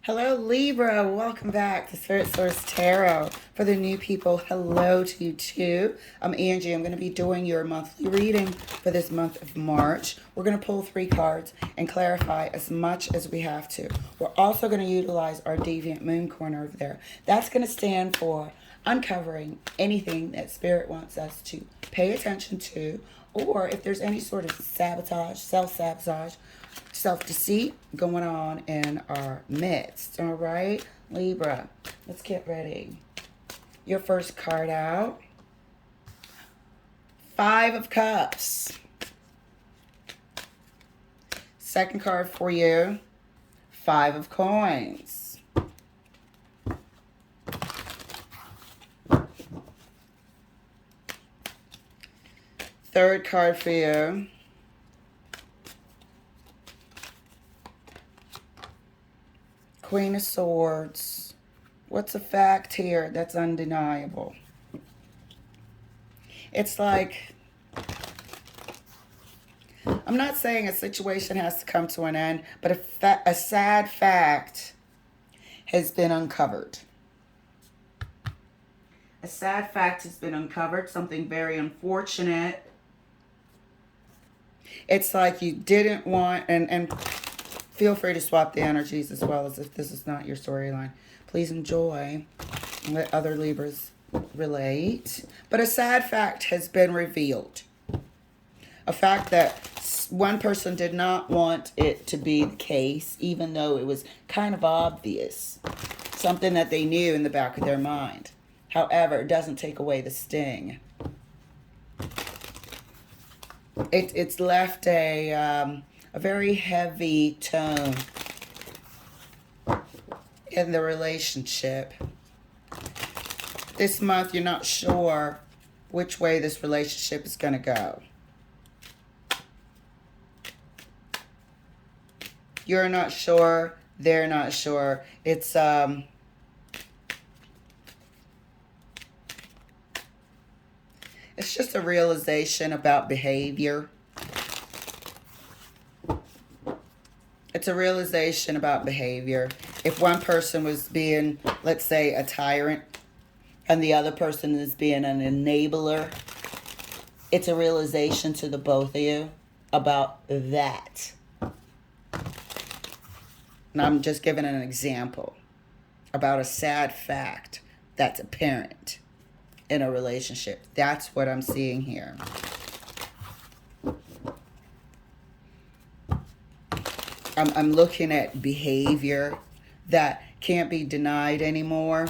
Hello, Libra. Welcome back to Spirit Source Tarot. For the new people, hello to you too. I'm Angie. I'm going to be doing your monthly reading for this month of March. We're going to pull 3 cards and clarify as much as we have to. We're also going to utilize our Deviant Moon corner over there. That's going to stand for uncovering anything that Spirit wants us to pay attention to, or if there's any sort of sabotage, self-sabotage, self-deceit going on in our midst. All right, Libra, let's get ready. Your first card out. 5 of Cups. Second card for you. 5 of Coins. Third card for you. Queen of Swords. What's a fact here that's undeniable? It's like, I'm not saying a situation has to come to an end, but a sad fact has been uncovered. A sad fact has been uncovered, something very unfortunate. It's like you didn't want, and feel free to swap the energies as well, as if this is not your storyline. Please enjoy and let other Libras relate. But a sad fact has been revealed. A fact that one person did not want it to be the case, even though it was kind of obvious. Something that they knew in the back of their mind. However, it doesn't take away the sting. It's left a very heavy tone in the relationship. This month, you're not sure which way this relationship is going to go. You're not sure. They're not sure. It's just a realization about behavior. It's a realization about behavior. If one person was being, let's say, a tyrant, and the other person is being an enabler, it's a realization to the both of you about that. And I'm just giving an example about a sad fact that's apparent in a relationship. That's what I'm seeing here. I'm looking at behavior that can't be denied anymore.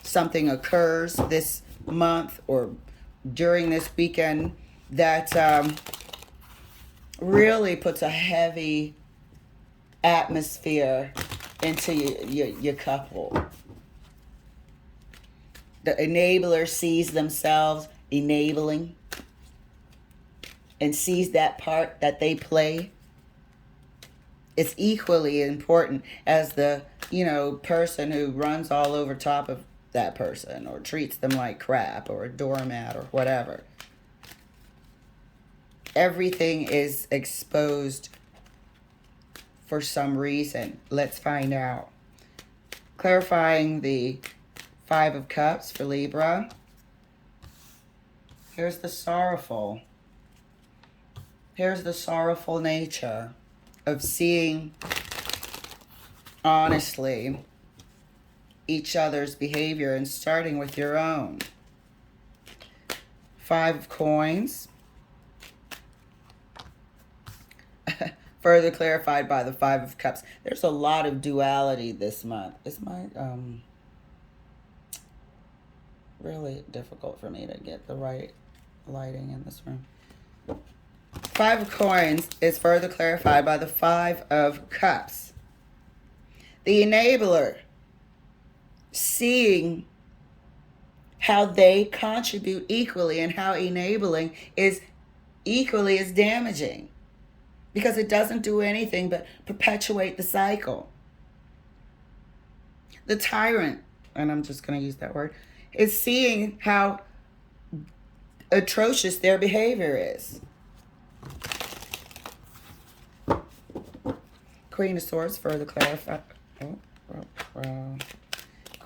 Something occurs this month or during this weekend that really puts a heavy atmosphere into your couple. The enabler sees themselves enabling and sees that part that they play. It's equally important as the, person who runs all over top of that person or treats them like crap or a doormat or whatever. Everything is exposed for some reason. Let's find out. Clarifying the 5 of Cups for Libra. Here's the sorrowful. Here's the sorrowful nature of seeing honestly each other's behavior and starting with your own. 5 of Coins. Further clarified by the 5 of Cups. There's a lot of duality this month. It's really difficult for me to get the right lighting in this room. 5 of Coins is further clarified by the 5 of Cups. The enabler, seeing how they contribute equally and how enabling is equally as damaging, because it doesn't do anything but perpetuate the cycle. The tyrant, and I'm just going to use that word, is seeing how atrocious their behavior is. Queen of Swords further clarified. Oh,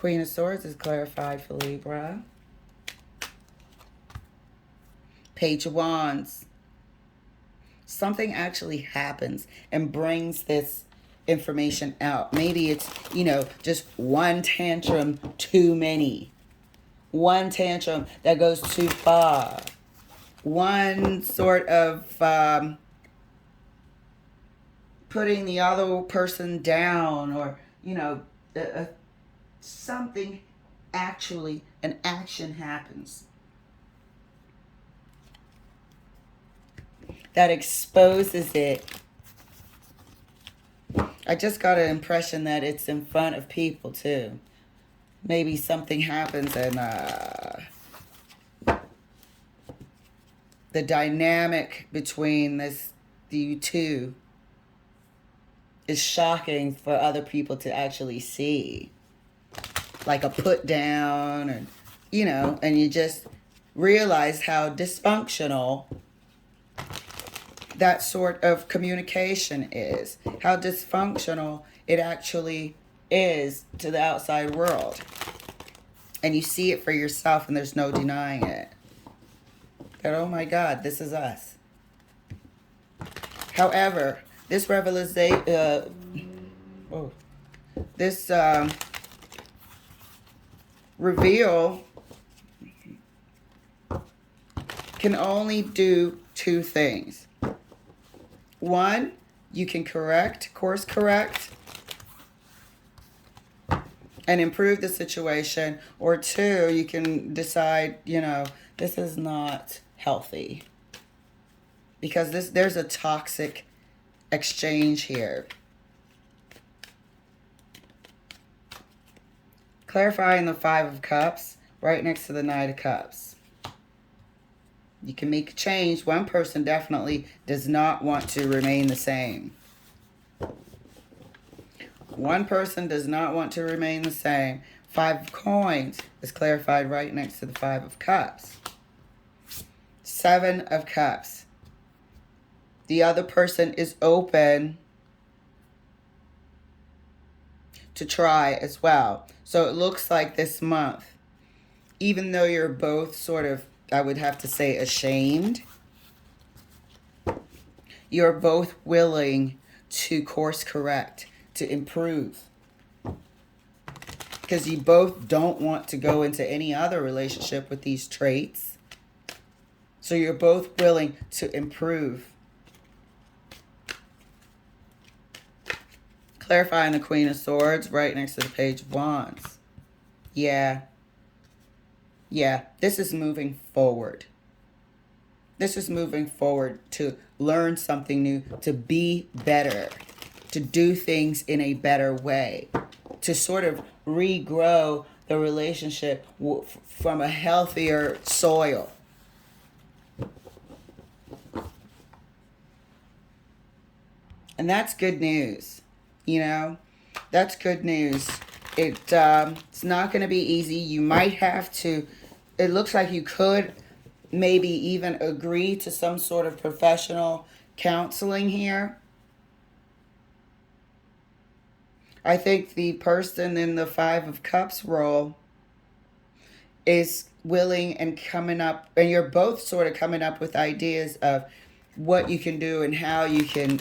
Queen of Swords is clarified for Libra. Page of Wands. Something actually happens and brings this information out. Maybe it's, just one tantrum too many. One tantrum that goes too far. One sort of putting the other person down, or, something actually, an action happens that exposes it. I just got an impression that it's in front of people too. Maybe something happens and the dynamic between you two is shocking for other people to actually see. Like a put down, and and you just realize how dysfunctional that sort of communication is. How dysfunctional it actually is to the outside world. And you see it for yourself, and there's no denying it. That, oh my God, this is us. However, this revelation, this reveal can only do two things. One, you can course correct, and improve the situation. Or two, you can decide, this is not healthy. Because there's a toxic exchange here. Clarifying the Five of Cups right next to the Knight of Cups. You can make a change. One person definitely does not want to remain the same. One person does not want to remain the same. Five of Coins is clarified right next to the Five of Cups. Seven of Cups. The other person is open to try as well. So it looks like this month, even though you're both sort of, I would have to say, ashamed, you're both willing to course correct, to improve. Because you both don't want to go into any other relationship with these traits. So you're both willing to improve. Clarifying the Queen of Swords right next to the Page of Wands. Yeah, this is moving forward. This is moving forward to learn something new, to be better, to do things in a better way, to sort of regrow the relationship from a healthier soil. And that's good news. That's good news. It's not going to be easy. You might have to, it looks like you could maybe even agree to some sort of professional counseling here. I think the person in the Five of Cups role is willing and coming up, and you're both sort of coming up with ideas of what you can do and how you can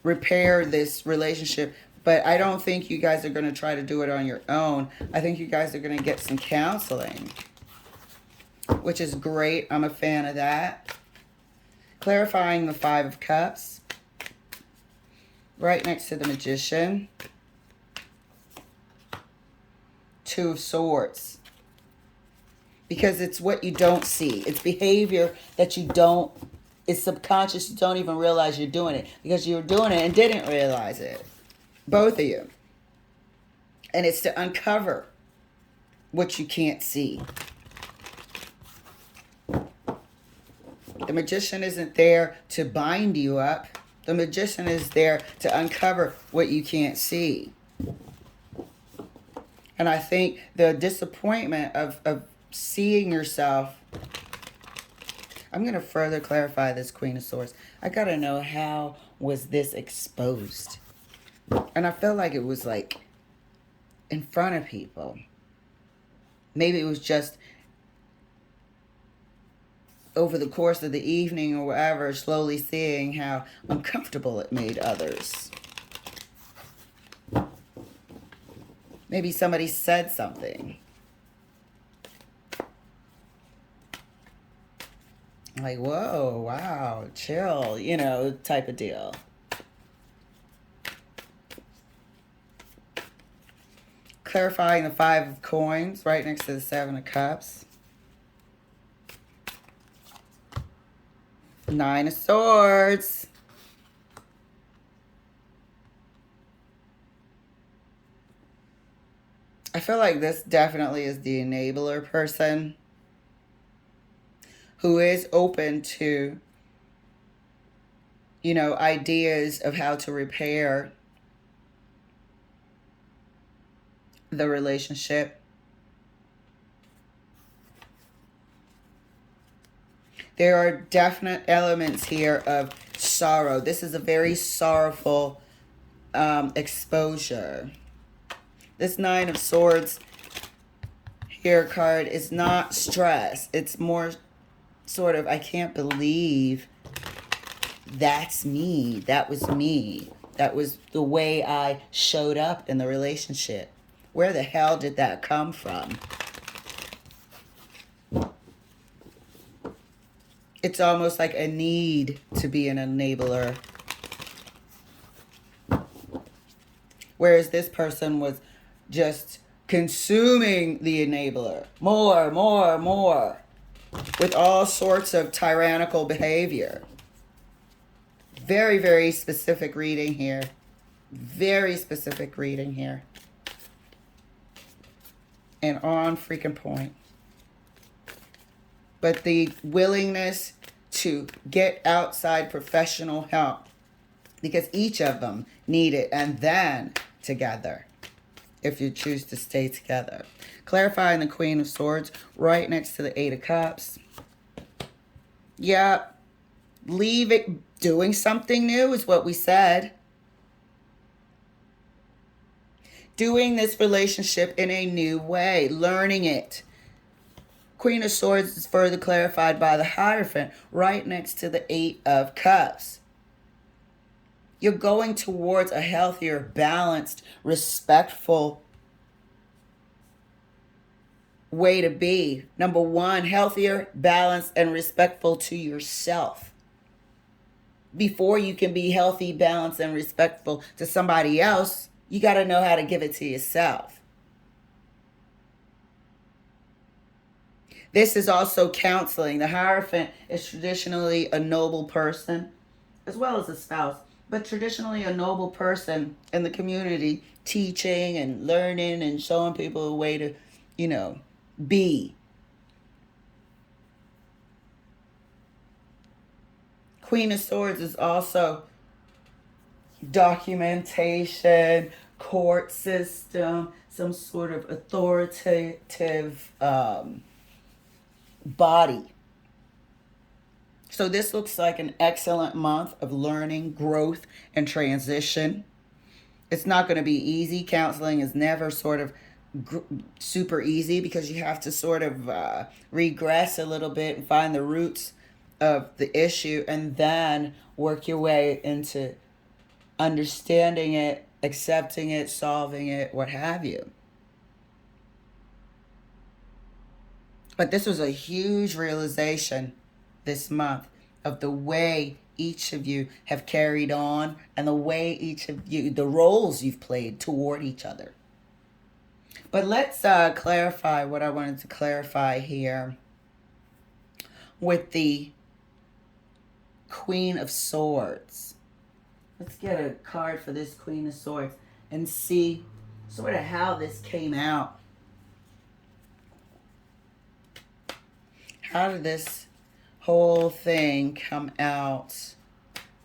repair this relationship. But I don't think you guys are going to try to do it on your own. I think you guys are going to get some counseling, which is great. I'm a fan of that. Clarifying the Five of Cups right next to the Magician. Two of Swords. Because it's what you don't see. It's behavior that you don't, it's subconscious. You don't even realize you're doing it. Because you were doing it and didn't realize it. Both of you. And it's to uncover what you can't see. The Magician isn't there to bind you up. The Magician is there to uncover what you can't see. And I think the disappointment of seeing yourself, I'm going to further clarify this Queen of Swords. I got to know, how was this exposed? And I feel like it was like in front of people. Maybe it was just over the course of the evening or whatever, slowly seeing how uncomfortable it made others. Maybe somebody said something. Like, whoa, wow, chill, type of deal. Clarifying the 5 of coins right next to the 7 of cups. 9 of swords. I feel like this definitely is the enabler person who is open to, ideas of how to repair the relationship. There are definite elements here of sorrow. This is a very sorrowful exposure. This 9 of swords here card is not stress. It's more sort of, I can't believe that's me. That was me. That was the way I showed up in the relationship. Where the hell did that come from? It's almost like a need to be an enabler. Whereas this person was just consuming the enabler. More, more, more. With all sorts of tyrannical behavior. Very, very specific reading here. Very specific reading here. And on freaking point. But the willingness to get outside professional help. Because each of them need it. And then together. If you choose to stay together. Clarifying the Queen of Swords right next to the 8 of Cups. Yep. Leave it. Doing something new is what we said. Doing this relationship in a new way. Learning it. Queen of Swords is further clarified by the Hierophant right next to the 8 of Cups. You're going towards a healthier, balanced, respectful way to be. Number 1, healthier, balanced, and respectful to yourself. Before you can be healthy, balanced, and respectful to somebody else, you got to know how to give it to yourself. This is also counseling. The Hierophant is traditionally a noble person, as well as a spouse, but traditionally a noble person in the community, teaching and learning and showing people a way to, be. Queen of Swords is also documentation, court system, some sort of authoritative body. So this looks like an excellent month of learning, growth, and transition. It's not going to be easy. Counseling is never sort of super easy because you have to sort of regress a little bit and find the roots of the issue and then work your way into understanding it, accepting it, solving it, what have you. But this was a huge realization this month of the way each of you have carried on and the way each of you, the roles you've played toward each other. But let's clarify what I wanted to clarify here with the Queen of Swords. Let's get a card for this Queen of Swords and see sort of how this came out. How did this whole thing come out?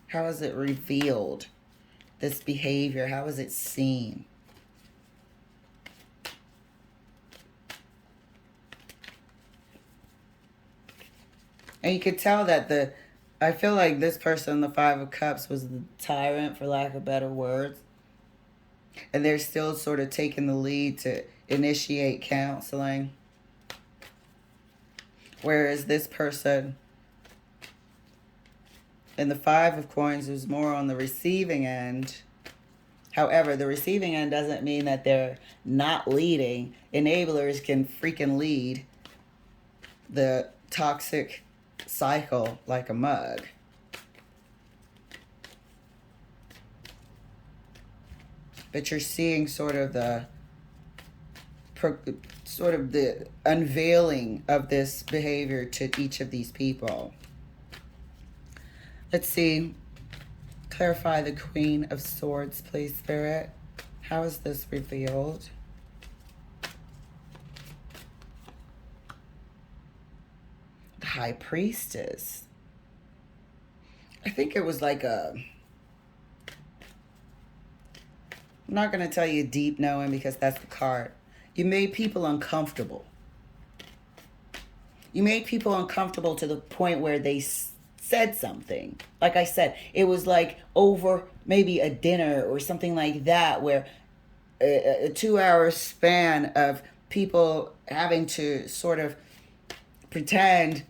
How is it revealed? This behavior, how is it seen? And you could tell that I feel like this person, the 5 of Cups, was the tyrant, for lack of better words. And they're still sort of taking the lead to initiate counseling. Whereas this person in the Five of Coins is more on the receiving end. However, the receiving end doesn't mean that they're not leading. Enablers can freaking lead the toxic cycle like a mug. But you're seeing sort of the unveiling of this behavior to each of these people. Let's see. Clarify the Queen of Swords, please, Spirit. How is this revealed? The High Priestess. I think it was like a... I'm not going to tell you deep knowing because that's the card. You made people uncomfortable. You made people uncomfortable to the point where they said something. Like I said, it was like over maybe a dinner or something like that, where a 2-hour span of people having to sort of pretend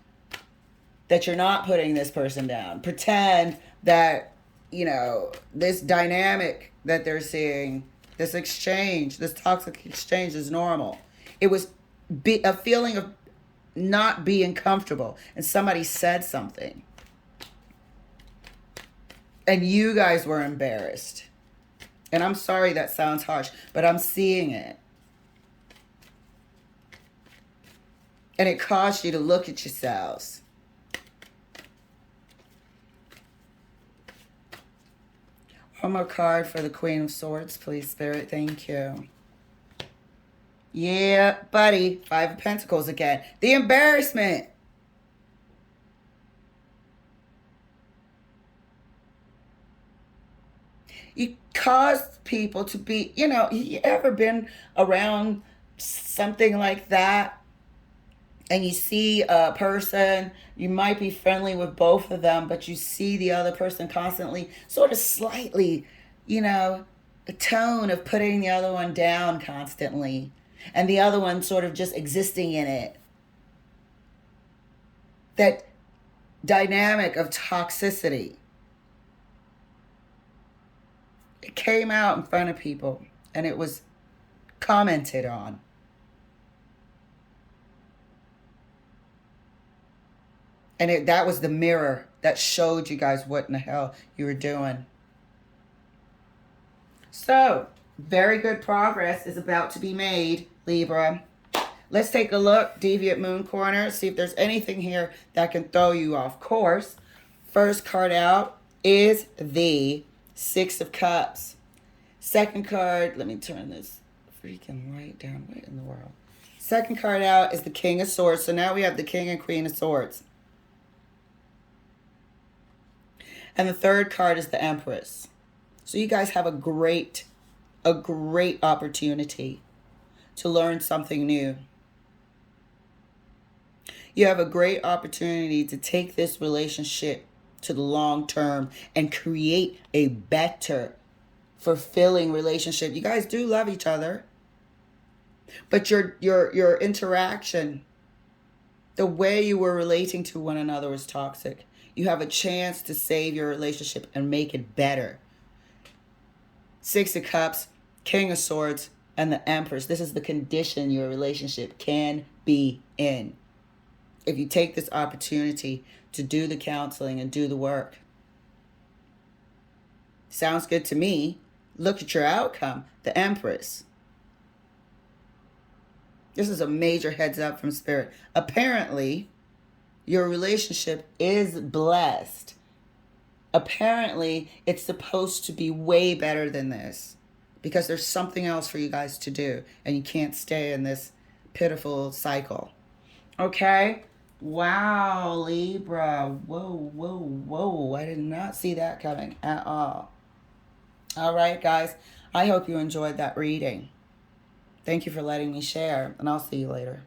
that you're not putting this person down. Pretend that, you know, this dynamic that they're seeing, this exchange, this toxic exchange is normal. It was a feeling of not being comfortable, and somebody said something. And you guys were embarrassed. And I'm sorry that sounds harsh, but I'm seeing it. And it caused you to look at yourselves. One more card for the Queen of Swords, please, Spirit. Thank you. Yeah, buddy. Five of Pentacles again. The embarrassment. You cause people to be, you know, you ever been around something like that? And you see a person, you might be friendly with both of them, but you see the other person constantly sort of slightly, you know, a tone of putting the other one down constantly. And the other one sort of just existing in it. That dynamic of toxicity. It came out in front of people and it was commented on. And that was the mirror that showed you guys what in the hell you were doing. So, very good progress is about to be made, Libra. Let's take a look, Deviant Moon Corner, see if there's anything here that can throw you off course. First card out is the Six of Cups. Second card, let me turn this freaking light down. What in the world? Second card out is the King of Swords. So now we have the King and Queen of Swords. And the third card is the Empress. So you guys have a great opportunity to learn something new. You have a great opportunity to take this relationship to the long term and create a better, fulfilling relationship. You guys do love each other. But your interaction, the way you were relating to one another was toxic. You have a chance to save your relationship and make it better. Six of Cups, King of Swords, and the Empress. This is the condition your relationship can be in. If you take this opportunity to do the counseling and do the work. Sounds good to me. Look at your outcome, the Empress. This is a major heads up from Spirit. Apparently, your relationship is blessed. Apparently, it's supposed to be way better than this. Because there's something else for you guys to do. And you can't stay in this pitiful cycle. Okay? Wow, Libra. Whoa, whoa, whoa. I did not see that coming at all. All right, guys. I hope you enjoyed that reading. Thank you for letting me share. And I'll see you later.